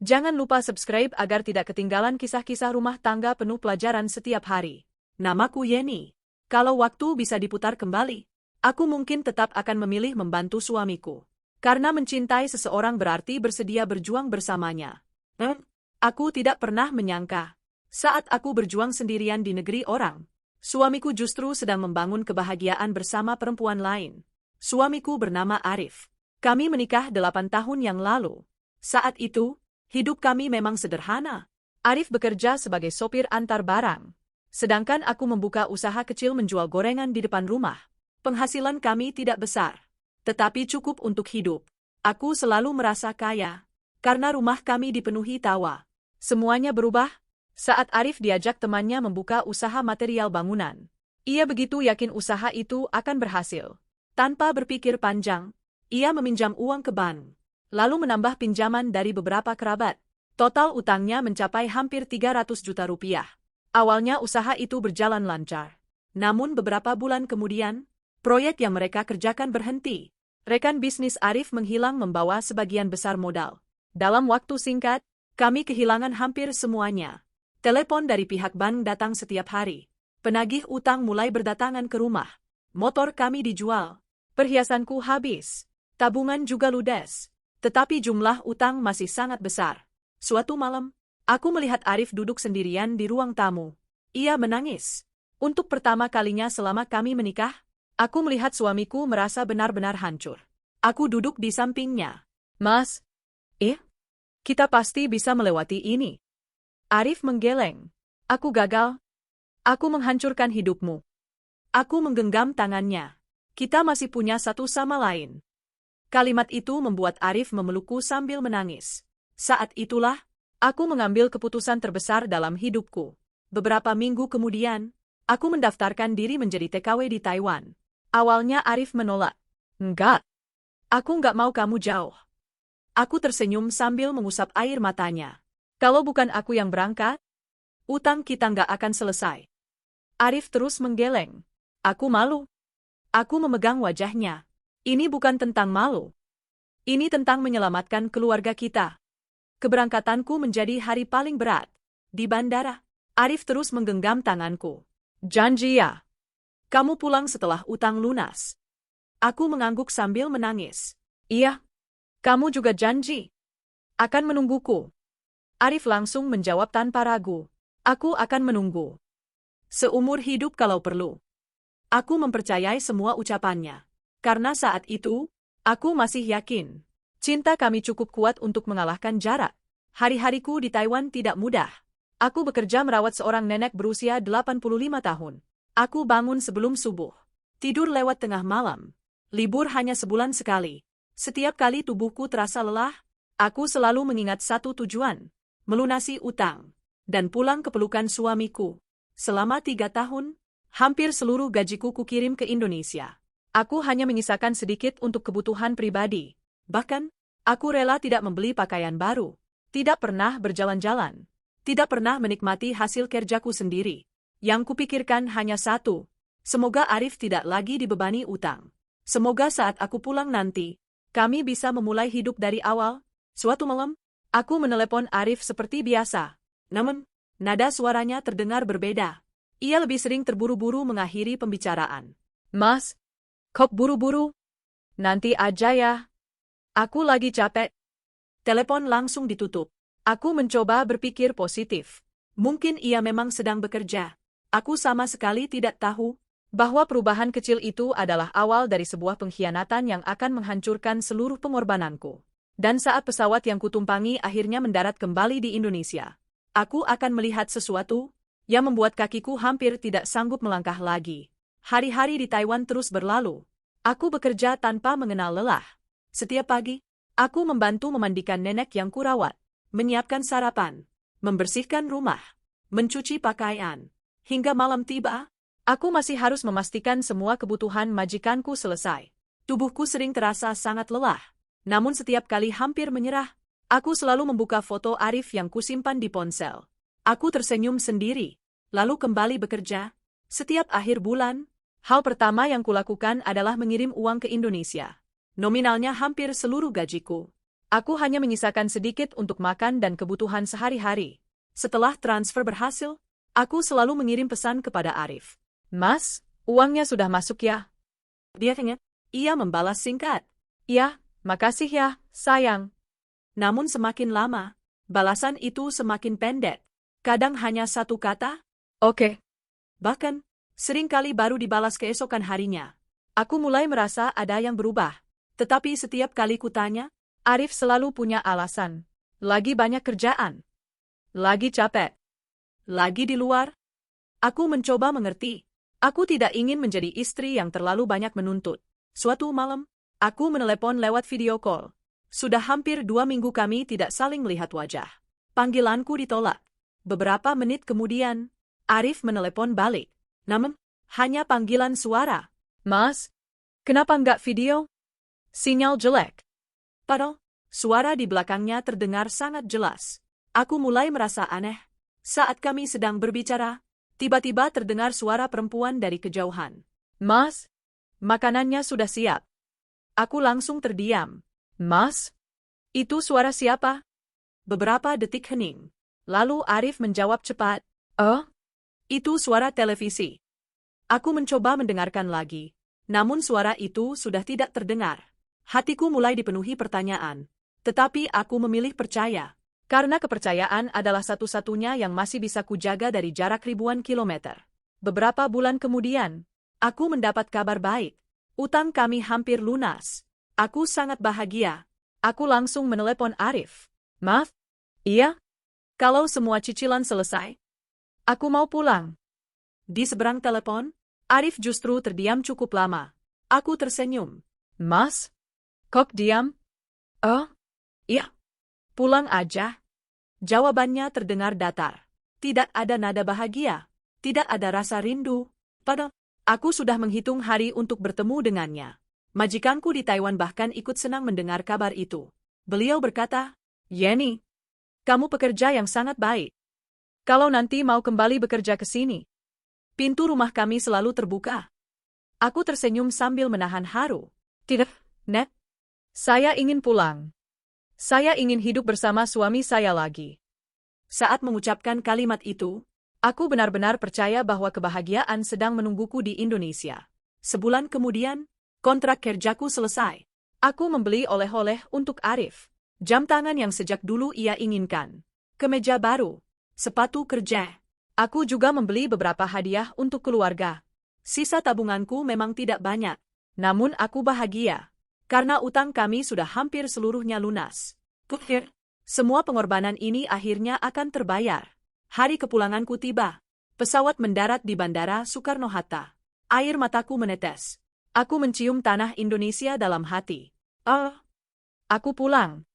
Jangan lupa subscribe agar tidak ketinggalan kisah-kisah rumah tangga penuh pelajaran setiap hari. Namaku Yeni. Kalau waktu bisa diputar kembali, aku mungkin tetap akan memilih membantu suamiku. Karena mencintai seseorang berarti bersedia berjuang bersamanya. Aku tidak pernah menyangka, saat aku berjuang sendirian di negeri orang, suamiku justru sedang membangun kebahagiaan bersama perempuan lain. Suamiku bernama Arif. Kami menikah 8 tahun yang lalu. Saat itu, hidup kami memang sederhana. Arif bekerja sebagai sopir antar barang. Sedangkan aku membuka usaha kecil menjual gorengan di depan rumah. Penghasilan kami tidak besar, tetapi cukup untuk hidup. Aku selalu merasa kaya, karena rumah kami dipenuhi tawa. Semuanya berubah saat Arif diajak temannya membuka usaha material bangunan. Ia begitu yakin usaha itu akan berhasil. Tanpa berpikir panjang, ia meminjam uang ke bank, lalu menambah pinjaman dari beberapa kerabat. Total utangnya mencapai hampir 300 juta rupiah. Awalnya usaha itu berjalan lancar. Namun beberapa bulan kemudian, proyek yang mereka kerjakan berhenti. Rekan bisnis Arif menghilang membawa sebagian besar modal. Dalam waktu singkat, kami kehilangan hampir semuanya. Telepon dari pihak bank datang setiap hari. Penagih utang mulai berdatangan ke rumah. Motor kami dijual. Perhiasanku habis. Tabungan juga ludes. Tetapi jumlah utang masih sangat besar. Suatu malam, aku melihat Arif duduk sendirian di ruang tamu. Ia menangis. Untuk pertama kalinya selama kami menikah, aku melihat suamiku merasa benar-benar hancur. Aku duduk di sampingnya. Mas, kita pasti bisa melewati ini. Arif menggeleng. Aku gagal. Aku menghancurkan hidupmu. Aku menggenggam tangannya. Kita masih punya satu sama lain. Kalimat itu membuat Arif memelukku sambil menangis. Saat itulah, aku mengambil keputusan terbesar dalam hidupku. Beberapa minggu kemudian, aku mendaftarkan diri menjadi TKW di Taiwan. Awalnya Arif menolak. Enggak. Aku enggak mau kamu jauh. Aku tersenyum sambil mengusap air matanya. Kalau bukan aku yang berangkat, utang kita enggak akan selesai. Arif terus menggeleng. Aku malu. Aku memegang wajahnya. Ini bukan tentang malu. Ini tentang menyelamatkan keluarga kita. Keberangkatanku menjadi hari paling berat. Di bandara, Arif terus menggenggam tanganku. Janji ya. Kamu pulang setelah utang lunas. Aku mengangguk sambil menangis. Iya. Kamu juga janji. Akan menungguku. Arif langsung menjawab tanpa ragu. Aku akan menunggu. Seumur hidup kalau perlu. Aku mempercayai semua ucapannya. Karena saat itu, aku masih yakin. Cinta kami cukup kuat untuk mengalahkan jarak. Hari-hariku di Taiwan tidak mudah. Aku bekerja merawat seorang nenek berusia 85 tahun. Aku bangun sebelum subuh. Tidur lewat tengah malam. Libur hanya sebulan sekali. Setiap kali tubuhku terasa lelah, aku selalu mengingat satu tujuan. Melunasi utang. Dan pulang ke pelukan suamiku. Selama 3 tahun, hampir seluruh gajiku kukirim ke Indonesia. Aku hanya menyisakan sedikit untuk kebutuhan pribadi. Bahkan, aku rela tidak membeli pakaian baru. Tidak pernah berjalan-jalan. Tidak pernah menikmati hasil kerjaku sendiri. Yang kupikirkan hanya satu. Semoga Arif tidak lagi dibebani utang. Semoga saat aku pulang nanti, kami bisa memulai hidup dari awal. Suatu malam, aku menelepon Arif seperti biasa. Namun, nada suaranya terdengar berbeda. Ia lebih sering terburu-buru mengakhiri pembicaraan. Mas, kok buru-buru? Nanti aja ya. Aku lagi capek. Telepon langsung ditutup. Aku mencoba berpikir positif. Mungkin ia memang sedang bekerja. Aku sama sekali tidak tahu bahwa perubahan kecil itu adalah awal dari sebuah pengkhianatan yang akan menghancurkan seluruh pengorbananku. Dan saat pesawat yang kutumpangi akhirnya mendarat kembali di Indonesia, aku akan melihat sesuatu yang membuat kakiku hampir tidak sanggup melangkah lagi. Hari-hari di Taiwan terus berlalu. Aku bekerja tanpa mengenal lelah. Setiap pagi, aku membantu memandikan nenek yang kurawat, menyiapkan sarapan, membersihkan rumah, mencuci pakaian. Hingga malam tiba, aku masih harus memastikan semua kebutuhan majikanku selesai. Tubuhku sering terasa sangat lelah. Namun setiap kali hampir menyerah, aku selalu membuka foto Arif yang kusimpan di ponsel. Aku tersenyum sendiri, lalu kembali bekerja. Setiap akhir bulan, hal pertama yang kulakukan adalah mengirim uang ke Indonesia. Nominalnya hampir seluruh gajiku. Aku hanya menyisakan sedikit untuk makan dan kebutuhan sehari-hari. Setelah transfer berhasil, aku selalu mengirim pesan kepada Arif. Mas, uangnya sudah masuk ya? Biasanya, ia membalas singkat. Ya, makasih ya, sayang. Namun semakin lama, balasan itu semakin pendek. Kadang hanya satu kata, oke. Bahkan, seringkali baru dibalas keesokan harinya. Aku mulai merasa ada yang berubah. Tetapi setiap kali kutanya, Arif selalu punya alasan. Lagi banyak kerjaan. Lagi capek. Lagi di luar. Aku mencoba mengerti. Aku tidak ingin menjadi istri yang terlalu banyak menuntut. Suatu malam, aku menelepon lewat video call. Sudah hampir 2 minggu kami tidak saling melihat wajah. Panggilanku ditolak. Beberapa menit kemudian, Arif menelepon balik. Namun, hanya panggilan suara. Mas, kenapa nggak video? Sinyal jelek. Padahal, suara di belakangnya terdengar sangat jelas. Aku mulai merasa aneh. Saat kami sedang berbicara, tiba-tiba terdengar suara perempuan dari kejauhan. Mas, makanannya sudah siap. Aku langsung terdiam. Mas, itu suara siapa? Beberapa detik hening. Lalu Arif menjawab cepat. Itu suara televisi. Aku mencoba mendengarkan lagi. Namun suara itu sudah tidak terdengar. Hatiku mulai dipenuhi pertanyaan. Tetapi aku memilih percaya. Karena kepercayaan adalah satu-satunya yang masih bisa kujaga dari jarak ribuan kilometer. Beberapa bulan kemudian, aku mendapat kabar baik. Utang kami hampir lunas. Aku sangat bahagia. Aku langsung menelepon Arif. Maaf? Iya? Kalau semua cicilan selesai, aku mau pulang. Di seberang telepon, Arif justru terdiam cukup lama. Aku tersenyum. Mas? Kok diam? Iya. Pulang aja. Jawabannya terdengar datar. Tidak ada nada bahagia. Tidak ada rasa rindu. Padahal, aku sudah menghitung hari untuk bertemu dengannya. Majikanku di Taiwan bahkan ikut senang mendengar kabar itu. Beliau berkata, Yenny, kamu pekerja yang sangat baik. Kalau nanti mau kembali bekerja ke sini, pintu rumah kami selalu terbuka. Aku tersenyum sambil menahan haru. Tidak, Net. Saya ingin pulang. Saya ingin hidup bersama suami saya lagi. Saat mengucapkan kalimat itu, aku benar-benar percaya bahwa kebahagiaan sedang menungguku di Indonesia. Sebulan kemudian, kontrak kerjaku selesai. Aku membeli oleh-oleh untuk Arif. Jam tangan yang sejak dulu ia inginkan. Kemeja baru. Sepatu kerja. Aku juga membeli beberapa hadiah untuk keluarga. Sisa tabunganku memang tidak banyak. Namun aku bahagia. Karena utang kami sudah hampir seluruhnya lunas. Semua pengorbanan ini akhirnya akan terbayar. Hari kepulanganku tiba. Pesawat mendarat di Bandara Soekarno-Hatta. Air mataku menetes. Aku mencium tanah Indonesia dalam hati. Aku pulang.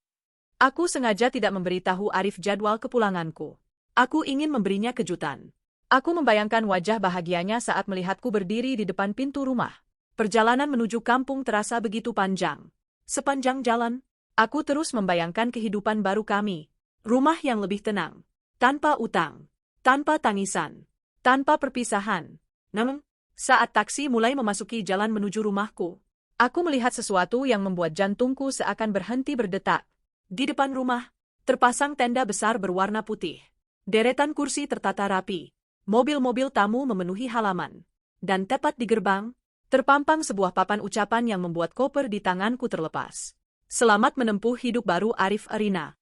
Aku sengaja tidak memberitahu Arif jadwal kepulanganku. Aku ingin memberinya kejutan. Aku membayangkan wajah bahagianya saat melihatku berdiri di depan pintu rumah. Perjalanan menuju kampung terasa begitu panjang. Sepanjang jalan, aku terus membayangkan kehidupan baru kami. Rumah yang lebih tenang. Tanpa utang. Tanpa tangisan. Tanpa perpisahan. Namun, saat taksi mulai memasuki jalan menuju rumahku, aku melihat sesuatu yang membuat jantungku seakan berhenti berdetak. Di depan rumah, terpasang tenda besar berwarna putih. Deretan kursi tertata rapi. Mobil-mobil tamu memenuhi halaman. Dan tepat di gerbang, terpampang sebuah papan ucapan yang membuat koper di tanganku terlepas. Selamat menempuh hidup baru Arif Arina.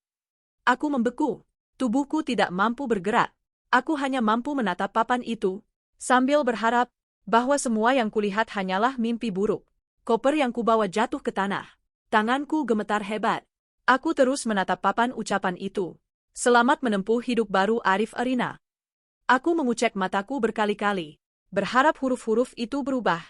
Aku membeku. Tubuhku tidak mampu bergerak. Aku hanya mampu menatap papan itu, sambil berharap bahwa semua yang kulihat hanyalah mimpi buruk. Koper yang kubawa jatuh ke tanah. Tanganku gemetar hebat. Aku terus menatap papan ucapan itu. Selamat menempuh hidup baru Arif Arina. Aku mengucek mataku berkali-kali. Berharap huruf-huruf itu berubah.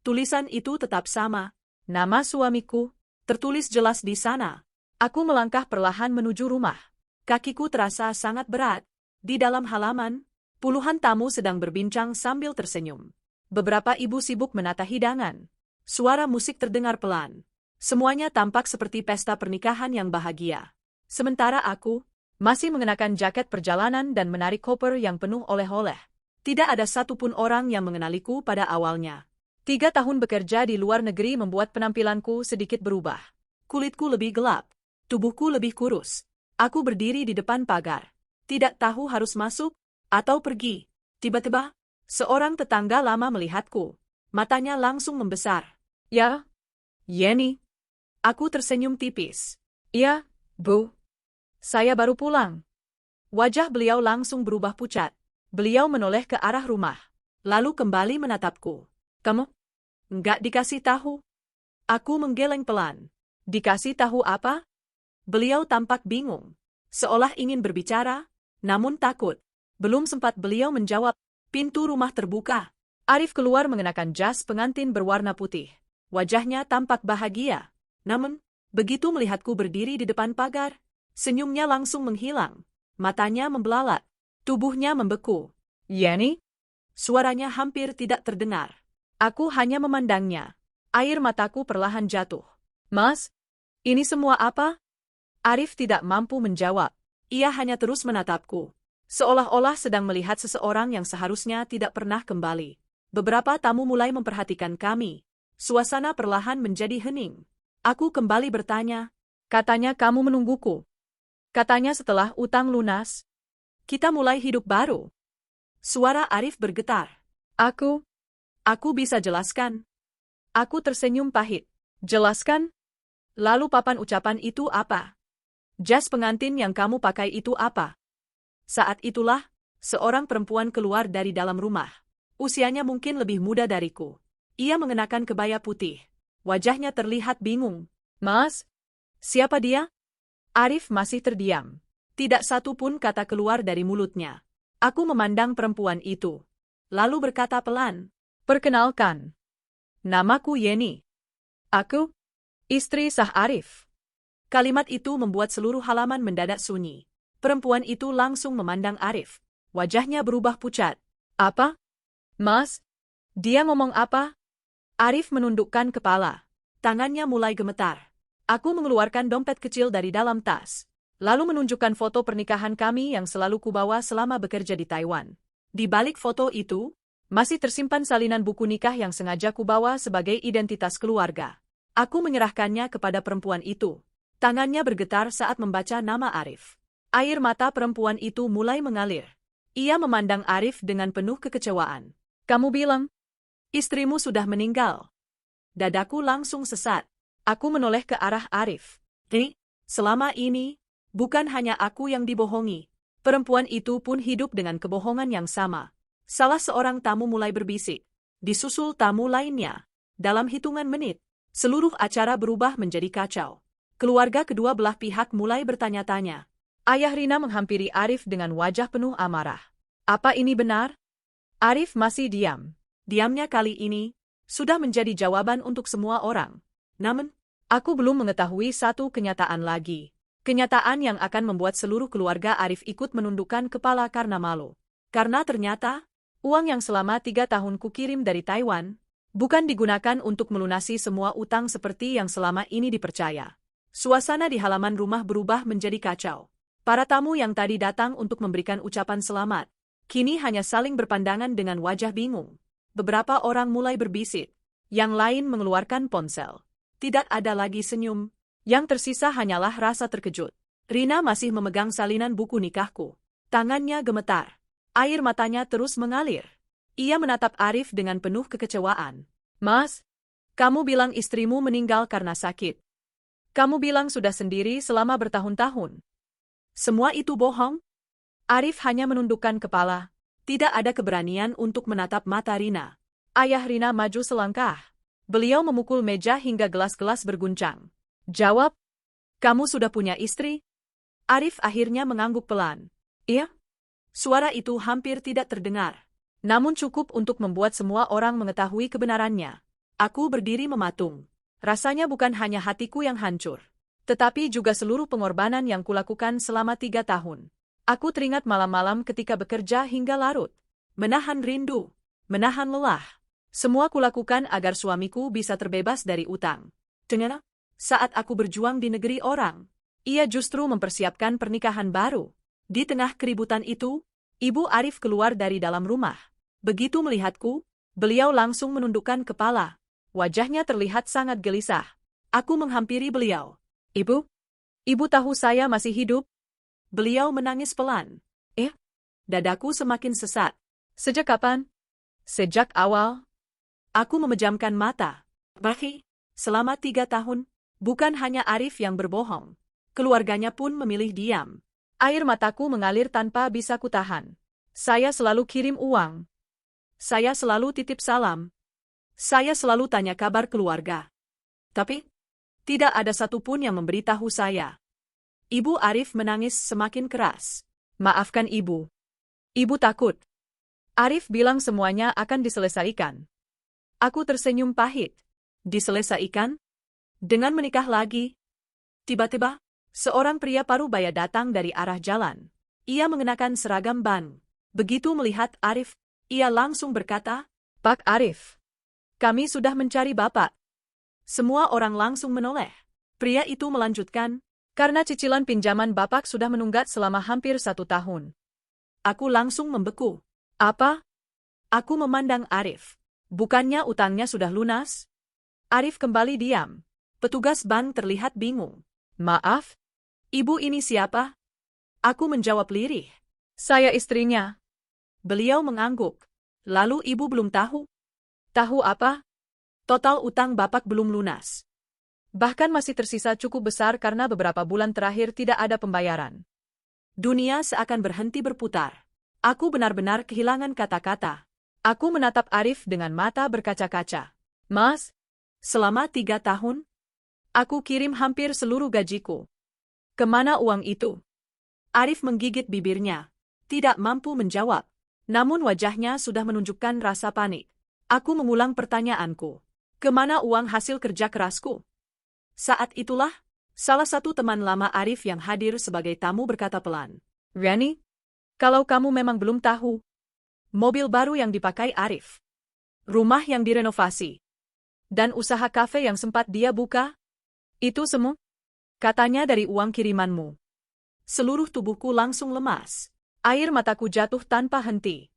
Tulisan itu tetap sama. Nama suamiku tertulis jelas di sana. Aku melangkah perlahan menuju rumah. Kakiku terasa sangat berat. Di dalam halaman, puluhan tamu sedang berbincang sambil tersenyum. Beberapa ibu sibuk menata hidangan. Suara musik terdengar pelan. Semuanya tampak seperti pesta pernikahan yang bahagia. Sementara aku masih mengenakan jaket perjalanan dan menarik koper yang penuh oleh-oleh. Tidak ada satupun orang yang mengenaliku pada awalnya. 3 tahun bekerja di luar negeri membuat penampilanku sedikit berubah. Kulitku lebih gelap. Tubuhku lebih kurus. Aku berdiri di depan pagar. Tidak tahu harus masuk atau pergi. Tiba-tiba, seorang tetangga lama melihatku. Matanya langsung membesar. Ya, Yeni. Aku tersenyum tipis. Iya, Bu. Saya baru pulang. Wajah beliau langsung berubah pucat. Beliau menoleh ke arah rumah. Lalu kembali menatapku. Kamu? Nggak dikasih tahu? Aku menggeleng pelan. Dikasih tahu apa? Beliau tampak bingung. Seolah ingin berbicara, namun takut. Belum sempat beliau menjawab, pintu rumah terbuka. Arif keluar mengenakan jas pengantin berwarna putih. Wajahnya tampak bahagia. Namun, begitu melihatku berdiri di depan pagar, senyumnya langsung menghilang. Matanya membelalak. Tubuhnya membeku. Yeni? Suaranya hampir tidak terdengar. Aku hanya memandangnya. Air mataku perlahan jatuh. Mas, ini semua apa? Arif tidak mampu menjawab. Ia hanya terus menatapku. Seolah-olah sedang melihat seseorang yang seharusnya tidak pernah kembali. Beberapa tamu mulai memperhatikan kami. Suasana perlahan menjadi hening. Aku kembali bertanya. Katanya kamu menungguku. Katanya setelah utang lunas, kita mulai hidup baru. Suara Arif bergetar. Aku bisa jelaskan. Aku tersenyum pahit. Jelaskan? Lalu papan ucapan itu apa? Jas pengantin yang kamu pakai itu apa? Saat itulah, seorang perempuan keluar dari dalam rumah. Usianya mungkin lebih muda dariku. Ia mengenakan kebaya putih. Wajahnya terlihat bingung. Mas, siapa dia? Arif masih terdiam. Tidak satu pun kata keluar dari mulutnya. Aku memandang perempuan itu. Lalu berkata pelan. Perkenalkan. Namaku Yeni. Aku, istri sah Arif. Kalimat itu membuat seluruh halaman mendadak sunyi. Perempuan itu langsung memandang Arif. Wajahnya berubah pucat. Apa? Mas? Dia ngomong apa? Arif menundukkan kepala. Tangannya mulai gemetar. Aku mengeluarkan dompet kecil dari dalam tas. Lalu menunjukkan foto pernikahan kami yang selalu kubawa selama bekerja di Taiwan. Di balik foto itu, masih tersimpan salinan buku nikah yang sengaja kubawa sebagai identitas keluarga. Aku menyerahkannya kepada perempuan itu. Tangannya bergetar saat membaca nama Arif. Air mata perempuan itu mulai mengalir. Ia memandang Arif dengan penuh kekecewaan. Kamu bilang, istrimu sudah meninggal. Dadaku langsung sesat. Aku menoleh ke arah Arif. Selama ini, bukan hanya aku yang dibohongi. Perempuan itu pun hidup dengan kebohongan yang sama. Salah seorang tamu mulai berbisik. Disusul tamu lainnya. Dalam hitungan menit, seluruh acara berubah menjadi kacau. Keluarga kedua belah pihak mulai bertanya-tanya. Ayah Rina menghampiri Arif dengan wajah penuh amarah. Apa ini benar? Arif masih diam. Diamnya kali ini sudah menjadi jawaban untuk semua orang. Namun, aku belum mengetahui satu kenyataan lagi. Kenyataan yang akan membuat seluruh keluarga Arif ikut menundukkan kepala karena malu. Karena ternyata, uang yang selama 3 tahun kukirim dari Taiwan, bukan digunakan untuk melunasi semua utang seperti yang selama ini dipercaya. Suasana di halaman rumah berubah menjadi kacau. Para tamu yang tadi datang untuk memberikan ucapan selamat, kini hanya saling berpandangan dengan wajah bingung. Beberapa orang mulai berbisik, yang lain mengeluarkan ponsel. Tidak ada lagi senyum, yang tersisa hanyalah rasa terkejut. Rina masih memegang salinan buku nikahku. Tangannya gemetar. Air matanya terus mengalir. Ia menatap Arif dengan penuh kekecewaan. Mas, kamu bilang istrimu meninggal karena sakit. Kamu bilang sudah sendiri selama bertahun-tahun. Semua itu bohong? Arif hanya menundukkan kepala. Tidak ada keberanian untuk menatap mata Rina. Ayah Rina maju selangkah. Beliau memukul meja hingga gelas-gelas berguncang. Jawab, kamu sudah punya istri? Arif akhirnya mengangguk pelan. Iya? Suara itu hampir tidak terdengar. Namun cukup untuk membuat semua orang mengetahui kebenarannya. Aku berdiri mematung. Rasanya bukan hanya hatiku yang hancur, tetapi juga seluruh pengorbanan yang kulakukan selama 3 tahun. Aku teringat malam-malam ketika bekerja hingga larut. Menahan rindu, menahan lelah. Semua kulakukan agar suamiku bisa terbebas dari utang. Ternyata, saat aku berjuang di negeri orang, ia justru mempersiapkan pernikahan baru. Di tengah keributan itu, Ibu Arif keluar dari dalam rumah. Begitu melihatku, beliau langsung menundukkan kepala. Wajahnya terlihat sangat gelisah. Aku menghampiri beliau. Ibu, Ibu tahu saya masih hidup? Beliau menangis pelan. Dadaku semakin sesak. Sejak kapan? Sejak awal. Aku memejamkan mata. Selama 3 tahun, bukan hanya Arif yang berbohong. Keluarganya pun memilih diam. Air mataku mengalir tanpa bisa kutahan. Saya selalu kirim uang. Saya selalu titip salam. Saya selalu tanya kabar keluarga. Tapi, tidak ada satupun yang memberitahu saya. Ibu Arif menangis semakin keras. Maafkan ibu. Ibu takut. Arif bilang semuanya akan diselesaikan. Aku tersenyum pahit. Diselesaikan? Dengan menikah lagi? Tiba-tiba, seorang pria parubaya datang dari arah jalan. Ia mengenakan seragam ban. Begitu melihat Arif, ia langsung berkata, "Pak Arif, kami sudah mencari Bapak." Semua orang langsung menoleh. Pria itu melanjutkan, "Karena cicilan pinjaman Bapak sudah menunggak selama hampir 1 tahun." Aku langsung membeku. Apa? Aku memandang Arif. Bukannya utangnya sudah lunas? Arif kembali diam. Petugas bank terlihat bingung. Maaf? Ibu ini siapa? Aku menjawab lirih. Saya istrinya. Beliau mengangguk. Lalu ibu belum tahu? Tahu apa? Total utang Bapak belum lunas. Bahkan masih tersisa cukup besar karena beberapa bulan terakhir tidak ada pembayaran. Dunia seakan berhenti berputar. Aku benar-benar kehilangan kata-kata. Aku menatap Arif dengan mata berkaca-kaca. Mas, selama 3 tahun, aku kirim hampir seluruh gajiku. Kemana uang itu? Arif menggigit bibirnya. Tidak mampu menjawab. Namun wajahnya sudah menunjukkan rasa panik. Aku mengulang pertanyaanku. Kemana uang hasil kerja kerasku? Saat itulah, salah satu teman lama Arif yang hadir sebagai tamu berkata pelan. Rani, kalau kamu memang belum tahu, mobil baru yang dipakai Arif, rumah yang direnovasi, dan usaha kafe yang sempat dia buka, itu semua, katanya dari uang kirimanmu. Seluruh tubuhku langsung lemas. Air mataku jatuh tanpa henti.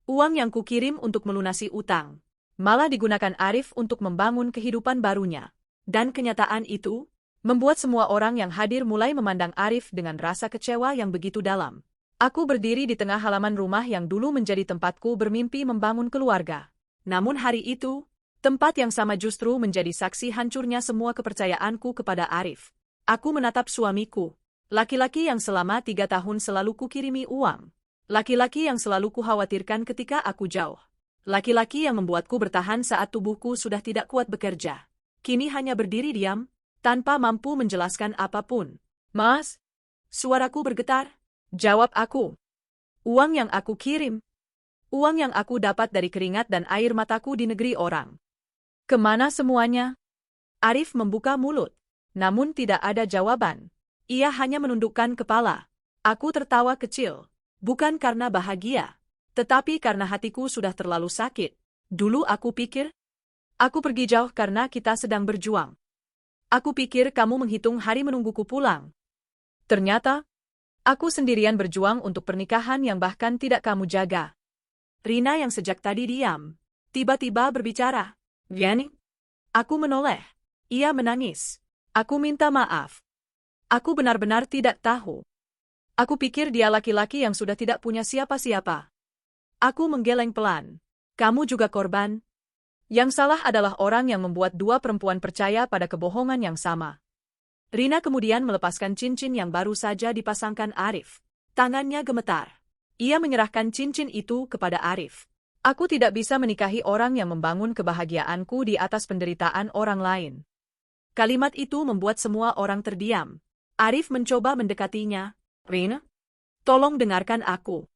Uang yang kukirim untuk melunasi utang, malah digunakan Arif untuk membangun kehidupan barunya. Dan kenyataan itu, membuat semua orang yang hadir mulai memandang Arif dengan rasa kecewa yang begitu dalam. Aku berdiri di tengah halaman rumah yang dulu menjadi tempatku bermimpi membangun keluarga. Namun hari itu, tempat yang sama justru menjadi saksi hancurnya semua kepercayaanku kepada Arif. Aku menatap suamiku, laki-laki yang selama 3 tahun selalu kukirimi uang. Laki-laki yang selalu kukhawatirkan ketika aku jauh. Laki-laki yang membuatku bertahan saat tubuhku sudah tidak kuat bekerja. Kini hanya berdiri diam, tanpa mampu menjelaskan apapun. Mas, suaraku bergetar. Jawab aku. Uang yang aku kirim. Uang yang aku dapat dari keringat dan air mataku di negeri orang. Kemana semuanya? Arif membuka mulut. Namun tidak ada jawaban. Ia hanya menundukkan kepala. Aku tertawa kecil. Bukan karena bahagia, tetapi karena hatiku sudah terlalu sakit. Dulu aku pikir, aku pergi jauh karena kita sedang berjuang. Aku pikir kamu menghitung hari menungguku pulang. Ternyata, aku sendirian berjuang untuk pernikahan yang bahkan tidak kamu jaga. Rina yang sejak tadi diam, tiba-tiba berbicara. Yani? Aku menoleh. Ia menangis. Aku minta maaf. Aku benar-benar tidak tahu. Aku pikir dia laki-laki yang sudah tidak punya siapa-siapa. Aku menggeleng pelan. Kamu juga korban. Yang salah adalah orang yang membuat 2 perempuan percaya pada kebohongan yang sama. Rina kemudian melepaskan cincin yang baru saja dipasangkan Arif. Tangannya gemetar. Ia menyerahkan cincin itu kepada Arif. Aku tidak bisa menikahi orang yang membangun kebahagiaanku di atas penderitaan orang lain. Kalimat itu membuat semua orang terdiam. Arif mencoba mendekatinya. Rina, tolong dengarkan aku.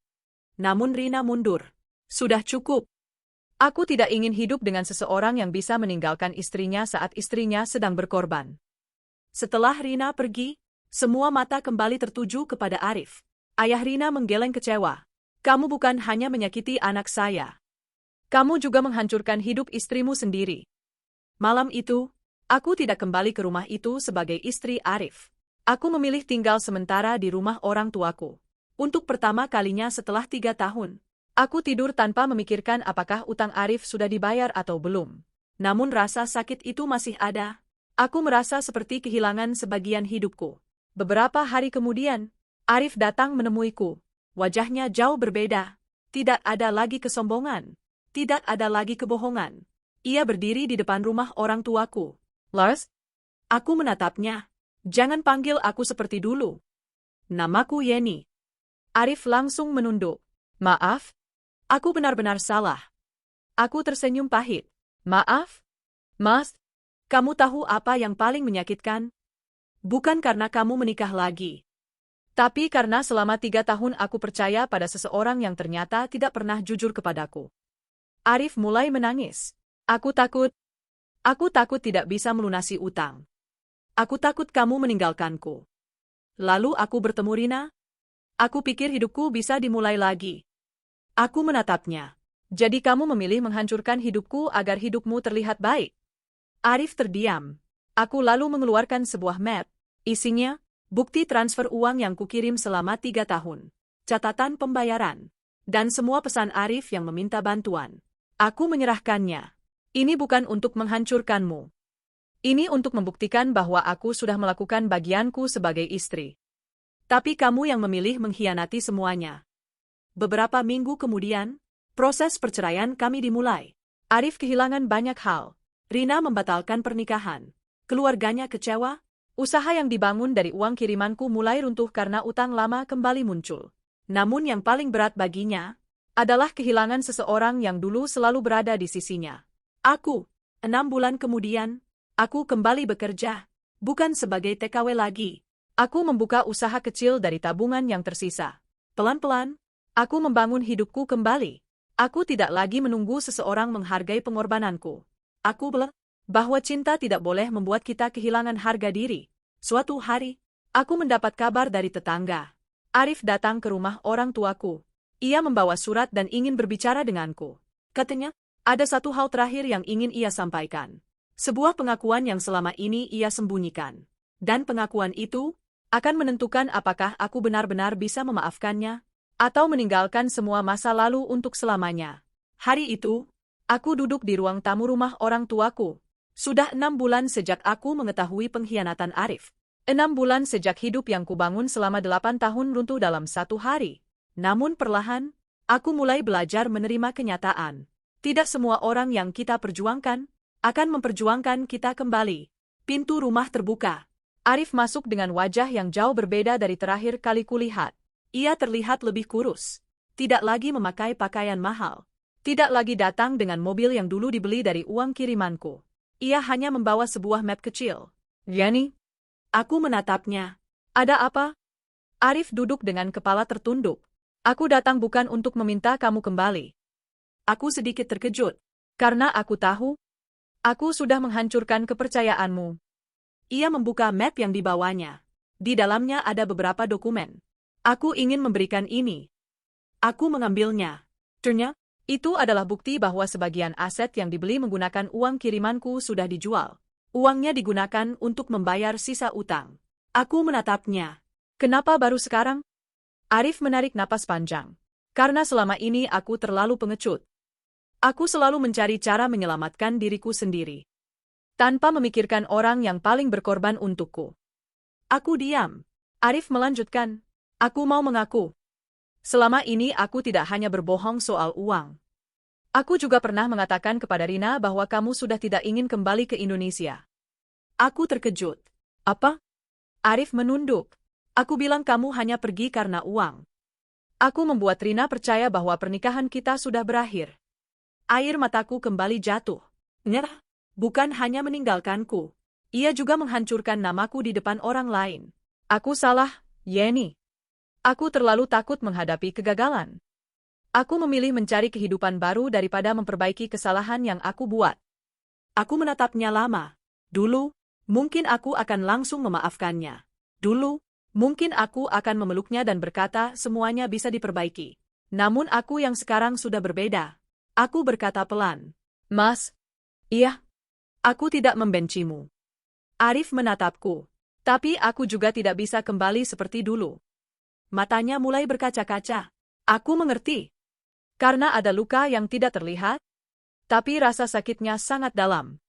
Namun Rina mundur. Sudah cukup. Aku tidak ingin hidup dengan seseorang yang bisa meninggalkan istrinya saat istrinya sedang berkorban. Setelah Rina pergi, semua mata kembali tertuju kepada Arif. Ayah Rina menggeleng kecewa. Kamu bukan hanya menyakiti anak saya. Kamu juga menghancurkan hidup istrimu sendiri. Malam itu, aku tidak kembali ke rumah itu sebagai istri Arif. Aku memilih tinggal sementara di rumah orang tuaku. Untuk pertama kalinya setelah 3 tahun, aku tidur tanpa memikirkan apakah utang Arif sudah dibayar atau belum. Namun rasa sakit itu masih ada. Aku merasa seperti kehilangan sebagian hidupku. Beberapa hari kemudian, Arif datang menemuiku. Wajahnya jauh berbeda. Tidak ada lagi kesombongan. Tidak ada lagi kebohongan. Ia berdiri di depan rumah orang tuaku. Lars? Aku menatapnya. Jangan panggil aku seperti dulu. Namaku Yeni. Arif langsung menunduk. Maaf. Aku benar-benar salah. Aku tersenyum pahit. Maaf? Mas, kamu tahu apa yang paling menyakitkan? Bukan karena kamu menikah lagi. Tapi karena selama 3 tahun aku percaya pada seseorang yang ternyata tidak pernah jujur kepadaku. Arif mulai menangis. Aku takut tidak bisa melunasi utang. Aku takut kamu meninggalkanku. Lalu aku bertemu Rina. Aku pikir hidupku bisa dimulai lagi. Aku menatapnya. Jadi kamu memilih menghancurkan hidupku agar hidupmu terlihat baik. Arif terdiam. Aku lalu mengeluarkan sebuah map. Isinya, bukti transfer uang yang kukirim selama 3 tahun. Catatan pembayaran. Dan semua pesan Arif yang meminta bantuan. Aku menyerahkannya. Ini bukan untuk menghancurkanmu. Ini untuk membuktikan bahwa aku sudah melakukan bagianku sebagai istri. Tapi kamu yang memilih mengkhianati semuanya. Beberapa minggu kemudian, proses perceraian kami dimulai. Arif kehilangan banyak hal. Rina membatalkan pernikahan. Keluarganya kecewa. Usaha yang dibangun dari uang kirimanku mulai runtuh karena utang lama kembali muncul. Namun yang paling berat baginya adalah kehilangan seseorang yang dulu selalu berada di sisinya. Aku, 6 bulan kemudian, aku kembali bekerja, bukan sebagai TKW lagi. Aku membuka usaha kecil dari tabungan yang tersisa. Pelan-pelan, aku membangun hidupku kembali. Aku tidak lagi menunggu seseorang menghargai pengorbananku. Aku belajar bahwa cinta tidak boleh membuat kita kehilangan harga diri. Suatu hari, aku mendapat kabar dari tetangga. Arif datang ke rumah orang tuaku. Ia membawa surat dan ingin berbicara denganku. Katanya, ada satu hal terakhir yang ingin ia sampaikan. Sebuah pengakuan yang selama ini ia sembunyikan. Dan pengakuan itu akan menentukan apakah aku benar-benar bisa memaafkannya atau meninggalkan semua masa lalu untuk selamanya. Hari itu, aku duduk di ruang tamu rumah orang tuaku. Sudah 6 bulan sejak aku mengetahui pengkhianatan Arif. 6 bulan sejak hidup yang kubangun selama 8 tahun runtuh dalam 1 hari. Namun perlahan, aku mulai belajar menerima kenyataan. Tidak semua orang yang kita perjuangkan akan memperjuangkan kita kembali. Pintu rumah terbuka. Arif masuk dengan wajah yang jauh berbeda dari terakhir kali kulihat. Ia terlihat lebih kurus. Tidak lagi memakai pakaian mahal. Tidak lagi datang dengan mobil yang dulu dibeli dari uang kirimanku. Ia hanya membawa sebuah map kecil. Yani? Aku menatapnya. Ada apa? Arif duduk dengan kepala tertunduk. Aku datang bukan untuk meminta kamu kembali. Aku sedikit terkejut. Karena aku tahu, aku sudah menghancurkan kepercayaanmu. Ia membuka map yang dibawanya. Di dalamnya ada beberapa dokumen. Aku ingin memberikan ini. Aku mengambilnya. Ternyata, itu adalah bukti bahwa sebagian aset yang dibeli menggunakan uang kirimanku sudah dijual. Uangnya digunakan untuk membayar sisa utang. Aku menatapnya. Kenapa baru sekarang? Arif menarik napas panjang. Karena selama ini aku terlalu pengecut. Aku selalu mencari cara menyelamatkan diriku sendiri. Tanpa memikirkan orang yang paling berkorban untukku. Aku diam. Arif melanjutkan. Aku mau mengaku. Selama ini aku tidak hanya berbohong soal uang. Aku juga pernah mengatakan kepada Rina bahwa kamu sudah tidak ingin kembali ke Indonesia. Aku terkejut. Apa? Arif menunduk. Aku bilang kamu hanya pergi karena uang. Aku membuat Rina percaya bahwa pernikahan kita sudah berakhir. Air mataku kembali jatuh. Nyerah. Bukan hanya meninggalkanku. Ia juga menghancurkan namaku di depan orang lain. Aku salah, Yeni. Aku terlalu takut menghadapi kegagalan. Aku memilih mencari kehidupan baru daripada memperbaiki kesalahan yang aku buat. Aku menatapnya lama. Dulu, mungkin aku akan langsung memaafkannya. Dulu, mungkin aku akan memeluknya dan berkata semuanya bisa diperbaiki. Namun aku yang sekarang sudah berbeda. Aku berkata pelan. Mas, iya, aku tidak membencimu. Arif menatapku. Tapi aku juga tidak bisa kembali seperti dulu. Matanya mulai berkaca-kaca. Aku mengerti. Karena ada luka yang tidak terlihat, tapi rasa sakitnya sangat dalam.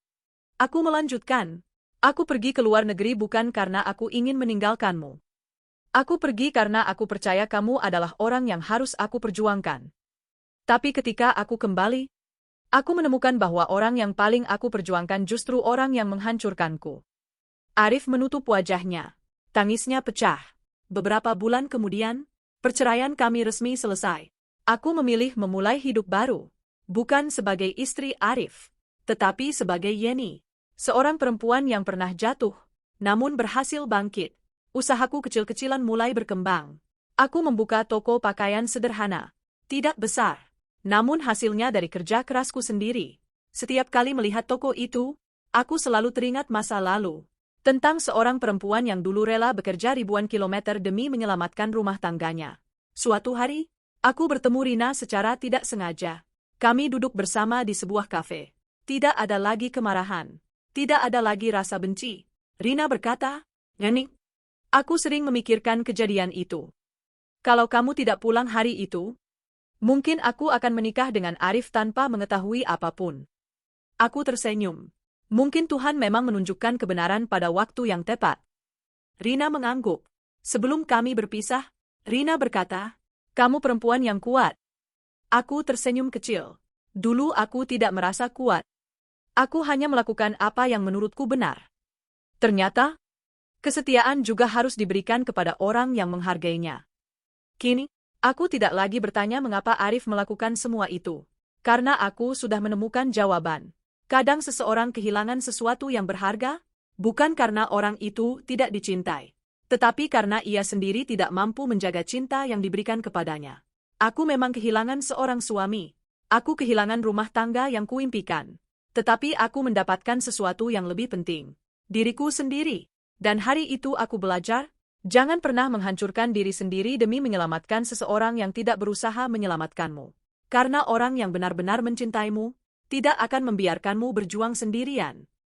Aku melanjutkan. Aku pergi ke luar negeri bukan karena aku ingin meninggalkanmu. Aku pergi karena aku percaya kamu adalah orang yang harus aku perjuangkan. Tapi ketika aku kembali, aku menemukan bahwa orang yang paling aku perjuangkan justru orang yang menghancurkanku. Arif menutup wajahnya. Tangisnya pecah. Beberapa bulan kemudian, perceraian kami resmi selesai. Aku memilih memulai hidup baru. Bukan sebagai istri Arif, tetapi sebagai Yeni. Seorang perempuan yang pernah jatuh, namun berhasil bangkit. Usahaku kecil-kecilan mulai berkembang. Aku membuka toko pakaian sederhana. Tidak besar, namun hasilnya dari kerja kerasku sendiri. Setiap kali melihat toko itu, aku selalu teringat masa lalu. Tentang seorang perempuan yang dulu rela bekerja ribuan kilometer demi menyelamatkan rumah tangganya. Suatu hari, aku bertemu Rina secara tidak sengaja. Kami duduk bersama di sebuah kafe. Tidak ada lagi kemarahan. Tidak ada lagi rasa benci. Rina berkata, "Yeni, aku sering memikirkan kejadian itu. Kalau kamu tidak pulang hari itu, mungkin aku akan menikah dengan Arif tanpa mengetahui apapun." Aku tersenyum. Mungkin Tuhan memang menunjukkan kebenaran pada waktu yang tepat. Rina mengangguk. Sebelum kami berpisah, Rina berkata, "Kamu perempuan yang kuat." Aku tersenyum kecil. Dulu aku tidak merasa kuat. Aku hanya melakukan apa yang menurutku benar. Ternyata, kesetiaan juga harus diberikan kepada orang yang menghargainya. Kini, aku tidak lagi bertanya mengapa Arif melakukan semua itu. Karena aku sudah menemukan jawaban. Kadang seseorang kehilangan sesuatu yang berharga, bukan karena orang itu tidak dicintai, tetapi karena ia sendiri tidak mampu menjaga cinta yang diberikan kepadanya. Aku memang kehilangan seorang suami. Aku kehilangan rumah tangga yang kuimpikan. Tetapi aku mendapatkan sesuatu yang lebih penting. Diriku sendiri. Dan hari itu aku belajar, jangan pernah menghancurkan diri sendiri demi menyelamatkan seseorang yang tidak berusaha menyelamatkanmu. Karena orang yang benar-benar mencintaimu, tidak akan membiarkanmu berjuang sendirian.